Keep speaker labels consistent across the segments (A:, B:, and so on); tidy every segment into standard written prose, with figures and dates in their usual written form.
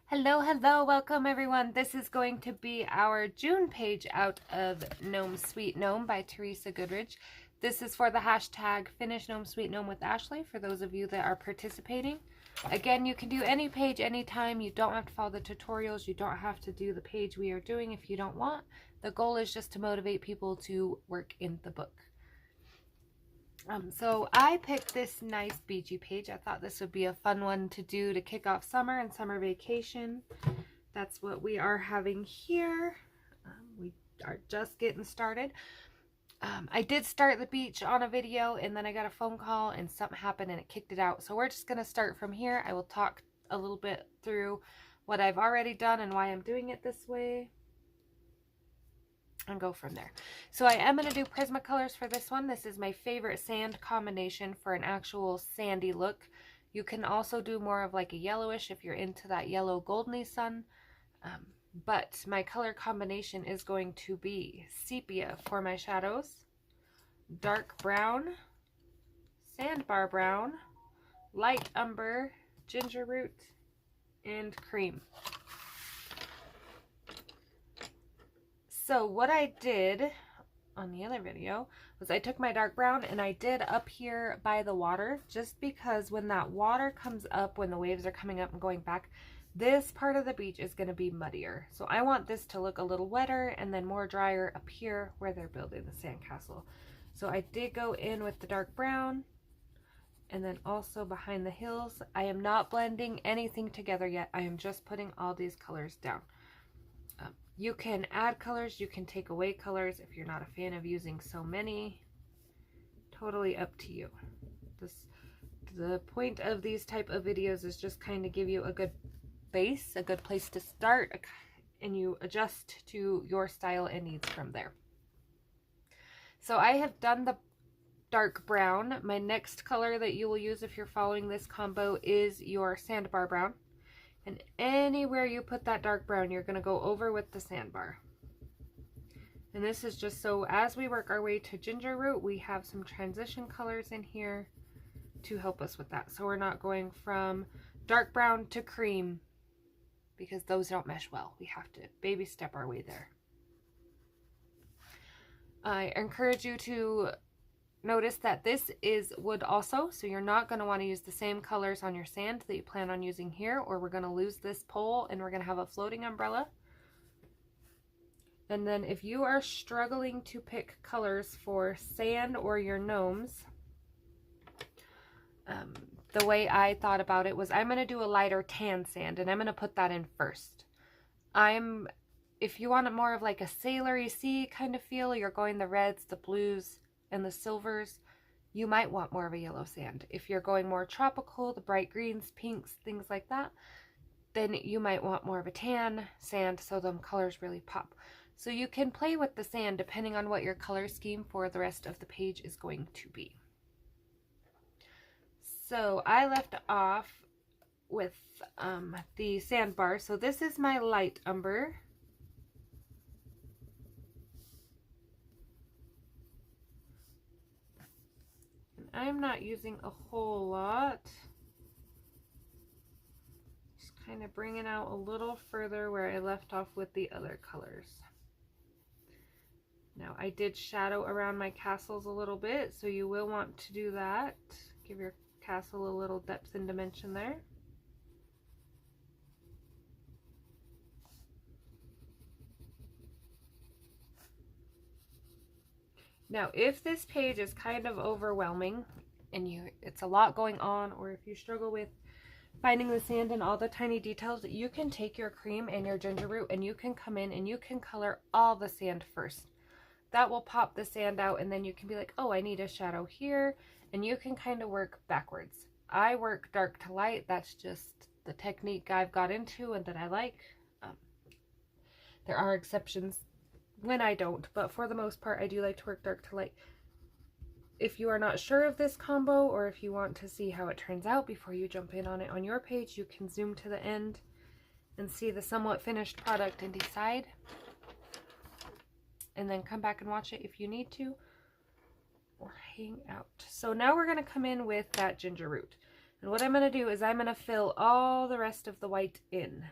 A: Hello, hello, welcome everyone. This is going to be our June page out of Gnome Sweet Gnome by Teresa Goodridge. This is for the hashtag finishgnomesweetgnomewithashley for those of you that are participating. Again, you can do any page anytime. You don't have to follow the tutorials. You don't have to do the page we are doing if you don't want. The goal is just to motivate people to work in the book. So I picked this nice beachy page. I thought this would be a fun one to do to kick off summer and summer vacation. That's what we are having here. We are just getting started. I did start the beach on a video and then I got a phone call and something happened and it kicked it out. So we're just going to start from here. I will talk a little bit through what I've already done and why I'm doing it this way, and go from there. So I am going to do Prismacolors for this one. This is my favorite sand combination for an actual sandy look. You can also do more of like a yellowish if you're into that yellow goldeny sun. But my color combination is going to be sepia for my shadows, dark brown, sandbar brown, light umber, ginger root, and cream. So what I did on the other video was I took my dark brown and I did up here by the water, just because when that water comes up, when the waves are coming up and going back, this part of the beach is going to be muddier. So I want this to look a little wetter and then more drier up here where they're building the sandcastle. So I did go in with the dark brown and then also behind the hills. I am not blending anything together yet. I am just putting all these colors down. You can add colors, you can take away colors if you're not a fan of using so many. Totally up to you. The point of these type of videos is just kind of give you a good base, a good place to start, and you adjust to your style and needs from there. So I have done the dark brown. My next color that you will use if you're following this combo is your sandbar brown. And anywhere you put that dark brown, you're going to go over with the sandbar. And this is just so as we work our way to ginger root, we have some transition colors in here to help us with that. So we're not going from dark brown to cream because those don't mesh well. We have to baby step our way there. I encourage you to notice that this is wood also, so you're not going to want to use the same colors on your sand that you plan on using here, or we're going to lose this pole and we're going to have a floating umbrella. And then if you are struggling to pick colors for sand or your gnomes, the way I thought about it was I'm going to do a lighter tan sand and I'm going to put that in first. If you want it more of like a sailory sea kind of feel, you're going the reds, the blues, and the silvers, you might want more of a yellow sand. If you're going more tropical, the bright greens, pinks, things like that, then you might want more of a tan sand so them colors really pop. So you can play with the sand depending on what your color scheme for the rest of the page is going to be. So I left off with the sandbar. So this is my light umber. I'm not using a whole lot, just kind of bringing out a little further where I left off with the other colors. Now I did shadow around my castles a little bit, so you will want to do that. Give your castle a little depth and dimension there. Now, if this page is kind of overwhelming and it's a lot going on, or if you struggle with finding the sand and all the tiny details, you can take your cream and your ginger root and you can come in and you can color all the sand first. That will pop the sand out and then you can be like, oh, I need a shadow here, and you can kind of work backwards. I work dark to light. That's just the technique I've got into and that I like. There are exceptions when I don't, but for the most part I do like to work dark to light. If you are not sure of this combo, or if you want to see how it turns out before you jump in on it on your page, you can zoom to the end and see the somewhat finished product and decide, and then come back and watch it if you need to, or hang out. So now we're going to come in with that ginger root, and what I'm going to do is I'm going to fill all the rest of the white in.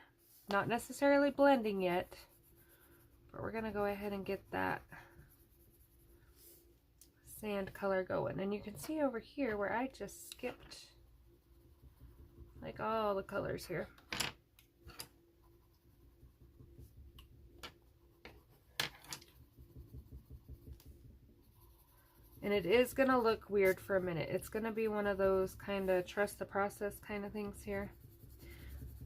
A: not necessarily blending yet, but we're gonna go ahead and get that sand color going. And you can see over here where I just skipped like all the colors here. And it is going to look weird for a minute. It's going to be one of those kind of trust the process kind of things here.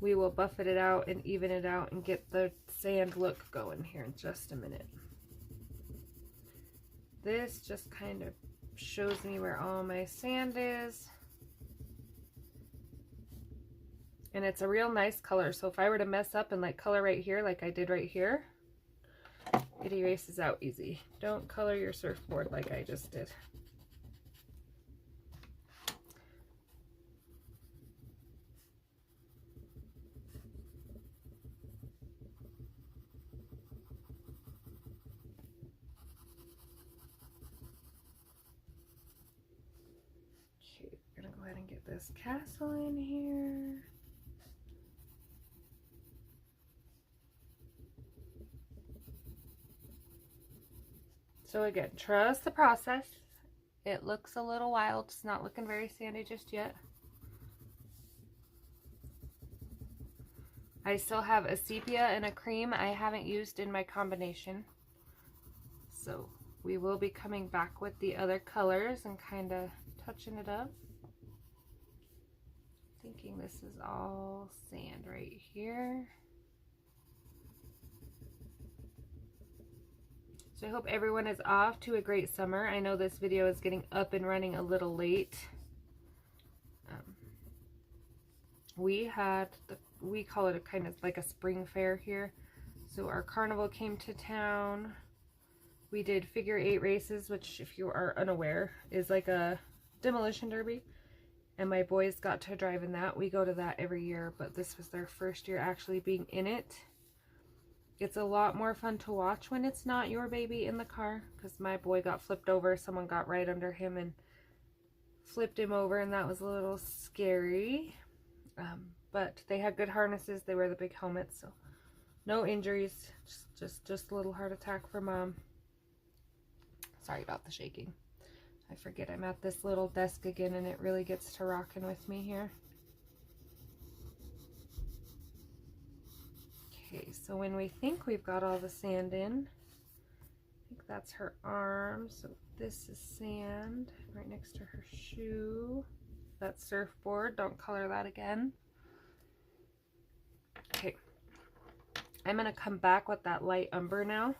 A: We will buff it out and even it out and get the sand look going here in just a minute. This just kind of shows me where all my sand is. And it's a real nice color. So if I were to mess up and like color right here like I did right here, it erases out easy. Don't color your surfboard like I just did. Okay, we're gonna go ahead and get this castle in here. So again, trust the process. It looks a little wild. It's not looking very sandy just yet. I still have a sepia and a cream I haven't used in my combination. So we will be coming back with the other colors and kind of touching it up. Thinking this is all sand right here. So I hope everyone is off to a great summer. I know this video is getting up and running a little late. We call it a kind of like a spring fair here. So our carnival came to town. We did figure 8 races, which if you are unaware is like a demolition derby. And my boys got to drive in that. We go to that every year, but this was their first year actually being in it. It's a lot more fun to watch when it's not your baby in the car, because my boy got flipped over. Someone got right under him and flipped him over, and that was a little scary. But they had good harnesses. They wear the big helmets, so no injuries. Just a little heart attack for Mom. Sorry about the shaking. I forget I'm at this little desk again, and it really gets to rocking with me here. Okay, so when we think we've got all the sand in, I think that's her arm. So this is sand right next to her shoe. That's surfboard. Don't color that again. Okay, I'm going to come back with that light umber now.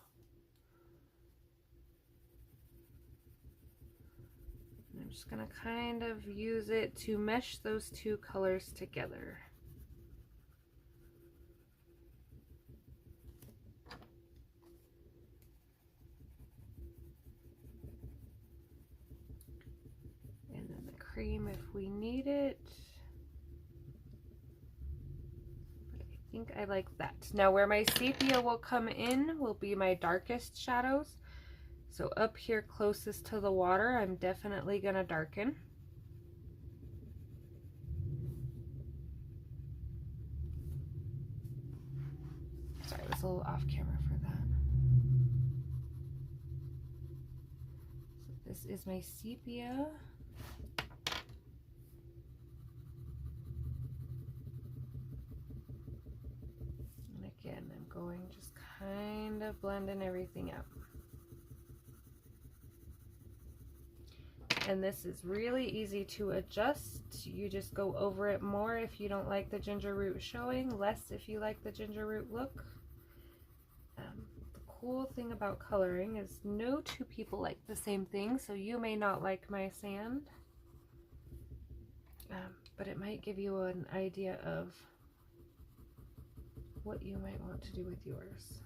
A: And I'm just going to kind of use it to mesh those two colors together. Cream if we need it. But I think I like that. Now where my sepia will come in will be my darkest shadows. So up here closest to the water, I'm definitely gonna darken. Sorry, I was a little off camera for that. So this is my sepia. Again, I'm going just kind of blending everything out. And this is really easy to adjust. You just go over it more if you don't like the ginger root showing, less if you like the ginger root look. The cool thing about coloring is no two people like the same thing, so you may not like my sand, but it might give you an idea of what you might want to do with yours.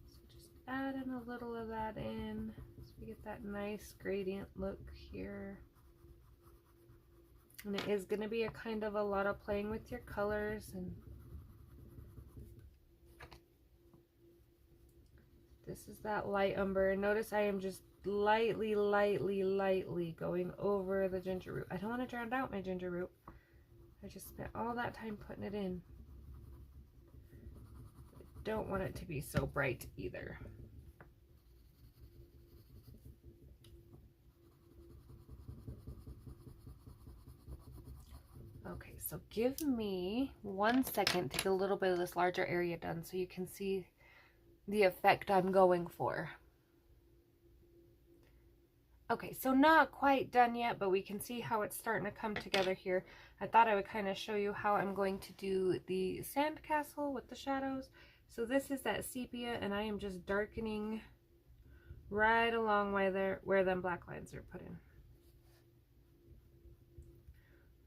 A: So just add in a little of that in so we get that nice gradient look here. And it is going to be a kind of a lot of playing with your colors, and this is that light umber. And notice I am just lightly going over the ginger root. I don't want to drown out my ginger root. I just spent all that time putting it in. I don't want it to be so bright either. Okay, so give me 1 second to get a little bit of this larger area done so you can see the effect I'm going for. Okay, so not quite done yet, but we can see how it's starting to come together here. I thought I would kind of show you how I'm going to do the sandcastle with the shadows. So this is that sepia, and I am just darkening right along where them black lines are put in.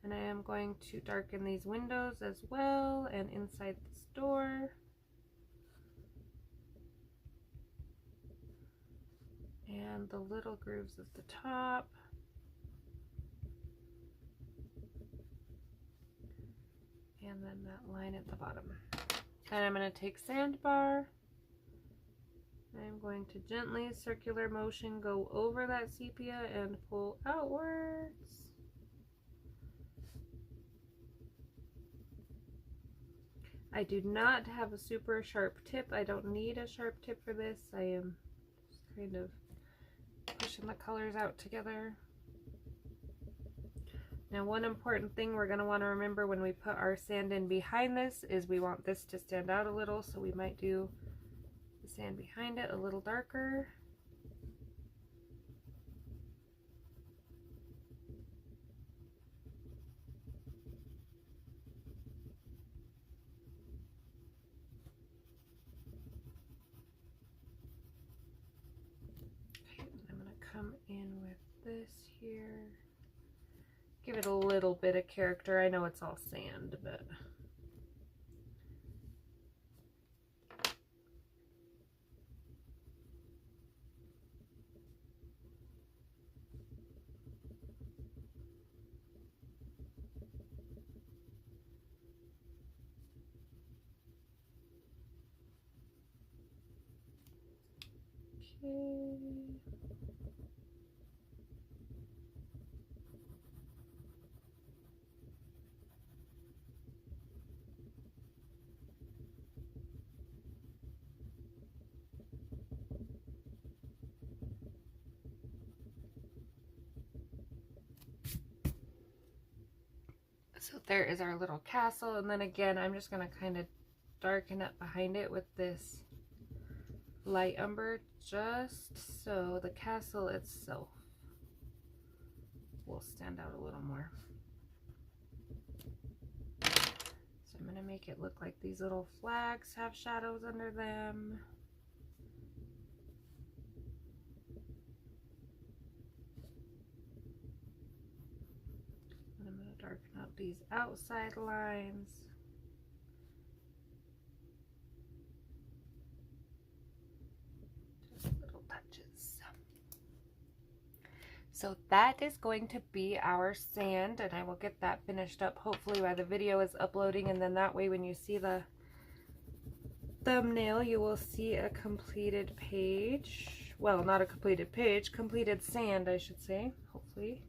A: And I am going to darken these windows as well, and inside this door. And the little grooves at the top. And then that line at the bottom. And I'm going to take sandbar. I'm going to gently, circular motion, go over that sepia and pull outwards. I do not have a super sharp tip. I don't need a sharp tip for this. I am just kind of pushing the colors out together. Now, one important thing we're going to want to remember when we put our sand in behind this is we want this to stand out a little, so we might do the sand behind it a little darker. Come in with this here. Give it a little bit of character. I know it's all sand, but okay. So there is our little castle, and then again I'm just going to kind of darken up behind it with this light umber, just so the castle itself will stand out a little more. So I'm going to make it look like these little flags have shadows under them. And I'm going to darken up these outside lines. So that is going to be our sand, and I will get that finished up hopefully while the video is uploading, and then that way when you see the thumbnail you will see a completed page. Well, not a completed page, completed sand I should say, hopefully.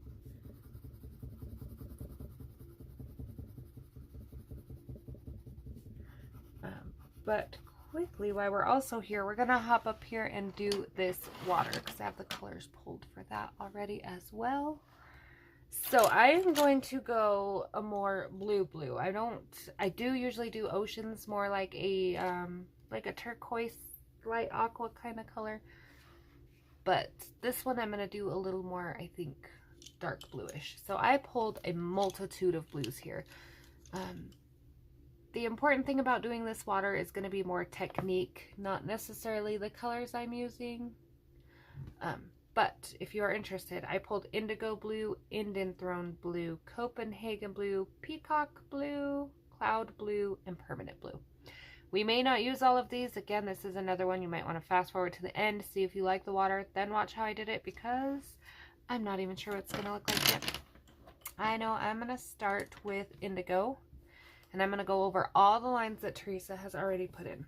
A: But quickly, while we're also here, we're gonna hop up here and do this water because I have the colors pulled for that already as well. So I am going to go a more blue. I do usually do oceans, more like a turquoise, light aqua kind of color, but this one I'm gonna do a little more, I think, dark bluish. So I pulled a multitude of blues here. The important thing about doing this water is going to be more technique, not necessarily the colors I'm using. But if you are interested, I pulled indigo blue, Indian throne blue, Copenhagen blue, peacock blue, cloud blue, and permanent blue. We may not use all of these. Again, this is another one you might want to fast forward to the end, see if you like the water, then watch how I did it, because I'm not even sure what it's going to look like yet. I know I'm going to start with indigo. And I'm going to go over all the lines that Teresa has already put in.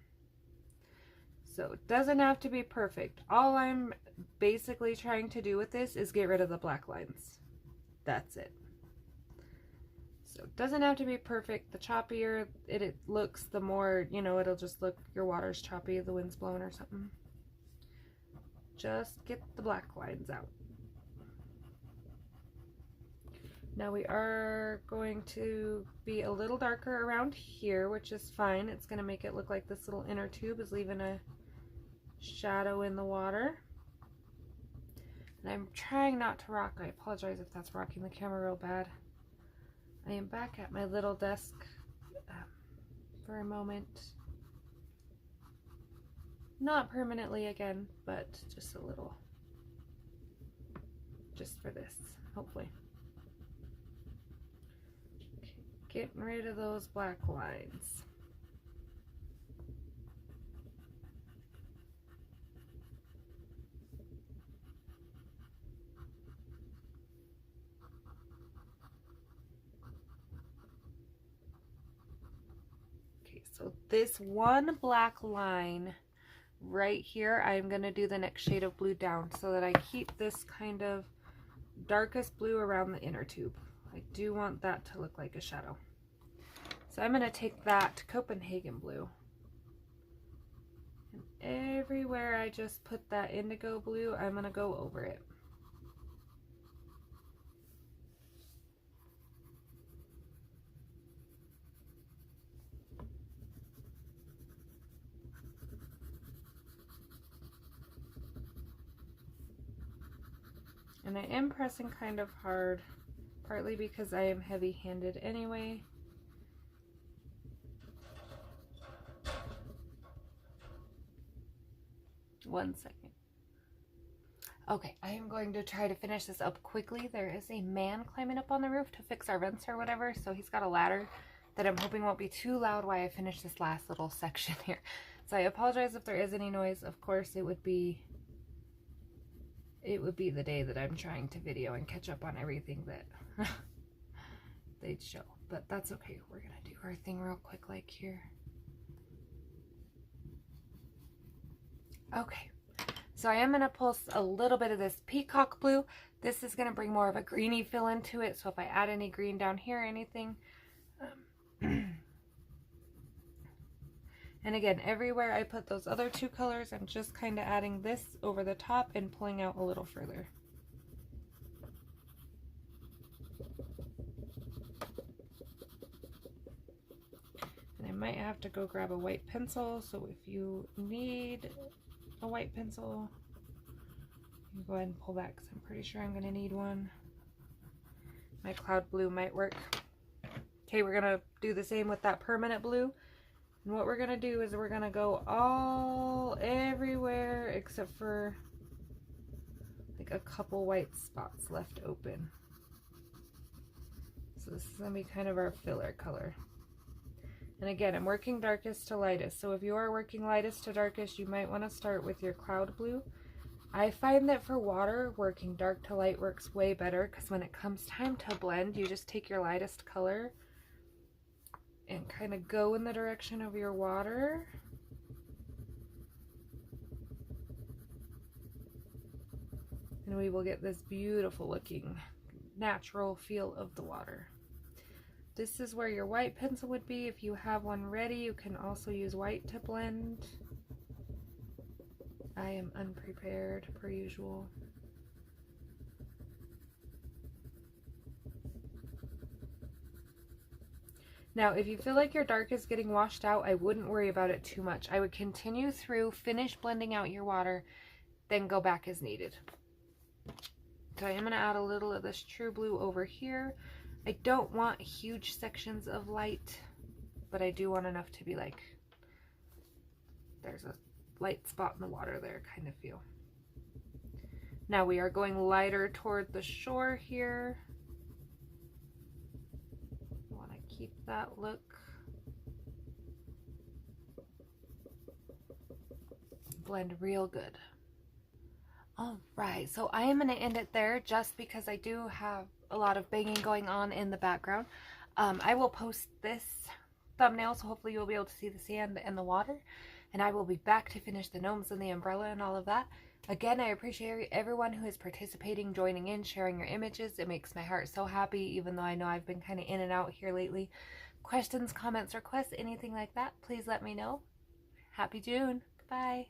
A: So it doesn't have to be perfect. All I'm basically trying to do with this is get rid of the black lines. That's it. So it doesn't have to be perfect. The choppier it looks, the more, you know, it'll just look, your water's choppy, the wind's blowing or something. Just get the black lines out. Now we are going to be a little darker around here, which is fine. It's going to make it look like this little inner tube is leaving a shadow in the water. And I'm trying not to rock. I apologize if that's rocking the camera real bad. I am back at my little desk for a moment. Not permanently again, but just a little. Just for this, hopefully. Okay, getting rid of those black lines. So this one black line right here, I'm going to do the next shade of blue down so that I keep this kind of darkest blue around the inner tube. I do want that to look like a shadow. So I'm going to take that Copenhagen blue. And everywhere I just put that indigo blue, I'm going to go over it. And I am pressing kind of hard, partly because I am heavy-handed anyway. One second. Okay, I am going to try to finish this up quickly. There is a man climbing up on the roof to fix our vents or whatever, so he's got a ladder that I'm hoping won't be too loud while I finish this last little section here. So I apologize if there is any noise. Of course, it would be the day that I'm trying to video and catch up on everything that they'd show, but that's okay. We're gonna do our thing real quick like here. Okay, so I am gonna pull a little bit of this peacock blue. This is gonna bring more of a greeny feel into it, so if I add any green down here or anything, and again, everywhere I put those other two colors, I'm just kind of adding this over the top and pulling out a little further. And I might have to go grab a white pencil, so if you need a white pencil, you go ahead and pull that, because I'm pretty sure I'm going to need one. My cloud blue might work. Okay, we're going to do the same with that permanent blue. And what we're going to do is we're going to go all everywhere except for like a couple white spots left open. So this is going to be kind of our filler color. And again, I'm working darkest to lightest. So if you are working lightest to darkest, you might want to start with your cloud blue. I find that for water, working dark to light works way better, because when it comes time to blend, you just take your lightest color and kind of go in the direction of your water. And we will get this beautiful looking natural feel of the water. This is where your white pencil would be. If you have one ready, you can also use white to blend. I am unprepared per usual. Now, if you feel like your dark is getting washed out, I wouldn't worry about it too much. I would continue through, finish blending out your water, then go back as needed. So I am going to add a little of this true blue over here. I don't want huge sections of light, but I do want enough to be like, there's a light spot in the water there kind of feel. Now we are going lighter toward the shore here. Keep that look. Blend real good. All right, so I am going to end it there just because I do have a lot of banging going on in the background. I will post this thumbnail, so hopefully you'll be able to see the sand and the water, and I will be back to finish the gnomes and the umbrella and all of that. Again, I appreciate everyone who is participating, joining in, sharing your images. It makes my heart so happy, even though I know I've been kind of in and out here lately. Questions, comments, requests, anything like that, please let me know. Happy June. Bye.